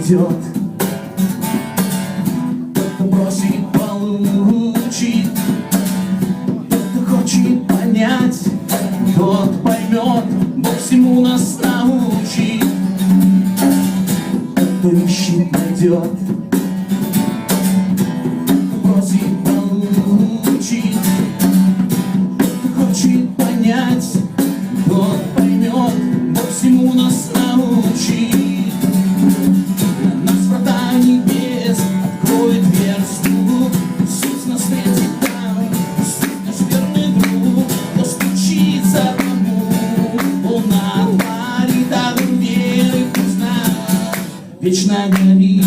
найдет. Кто просит, получит. Кто хочет понять, тот поймет. Бог всему нас научит. Кто ищет, найдет. Кто просит, получит. Кто хочет понять, тот поймет. Бог всему нас научит. Нас врата небес откроет дверцу. Иисус нас встретит там. Иисус наш верный друг. Кто стучится тому, Он отворит огонь веры, пусть нас вечно горит.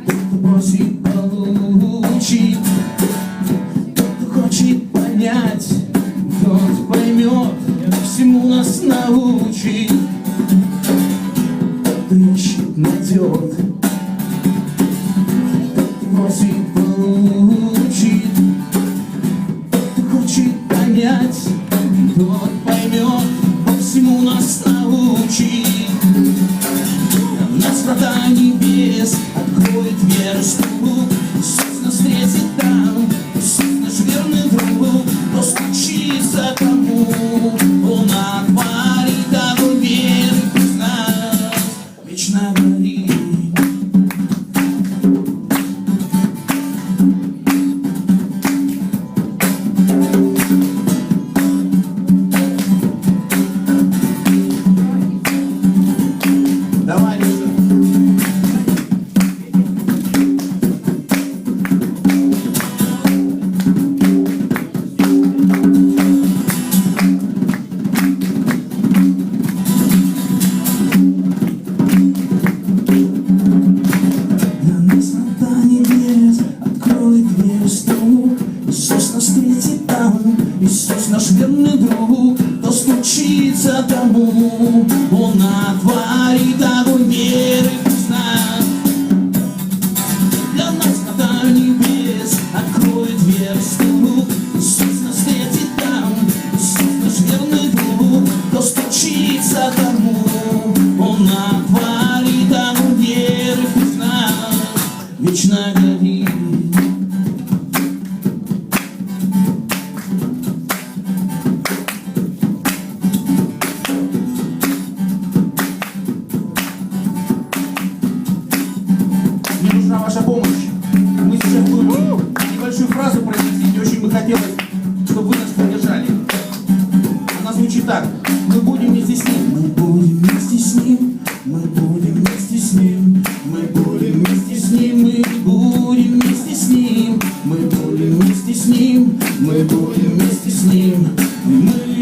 Кто просит, получит. Кто хочет понять, тот поймет. Всему нас научит. Кто ищет, найдет. Кто просит, получит. Кто хочет понять, тот поймет. Всему нас научит. Нас врата небес откроет дверцу. Иисус нас встретит там. Иисус наш верный друг. Кто стучится тому, Он отворит огонь веры, пусть нас вечно горит. Давай, Лиза. Иисус нас встретит там. Иисус наш верный друг. Кто стучится тому, Он отворит огонь веры, пусть нас. Для нас врата небес откроет дверцу. Иисус нас встретит там. Иисус наш верный друг. Кто стучится тому, Он отворит огонь веры, пусть нас вечно горит. Мне нужна ваша помощь. Мы сейчас будем небольшую фразу произнести. Очень бы хотелось, чтобы вы нас поддержали. Она звучит так. Мы будем вместе с Ним. Мы будем вместе с Ним. Мы будем вместе с Ним. Мы будем вместе с Ним. Мы будем вместе с Ним. Мы будем вместе с Ним. Мы будем вместе с Ним. Мы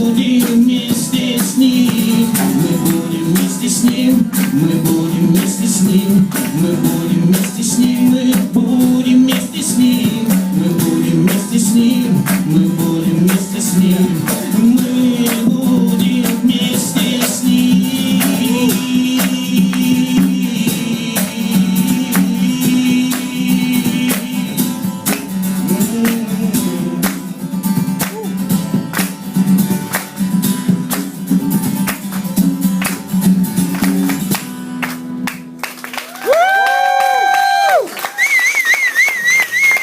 будем вместе с Ним. Мы будем вместе с Ним. Мы будем вместе с Ним. Мы будем вместе с Ним.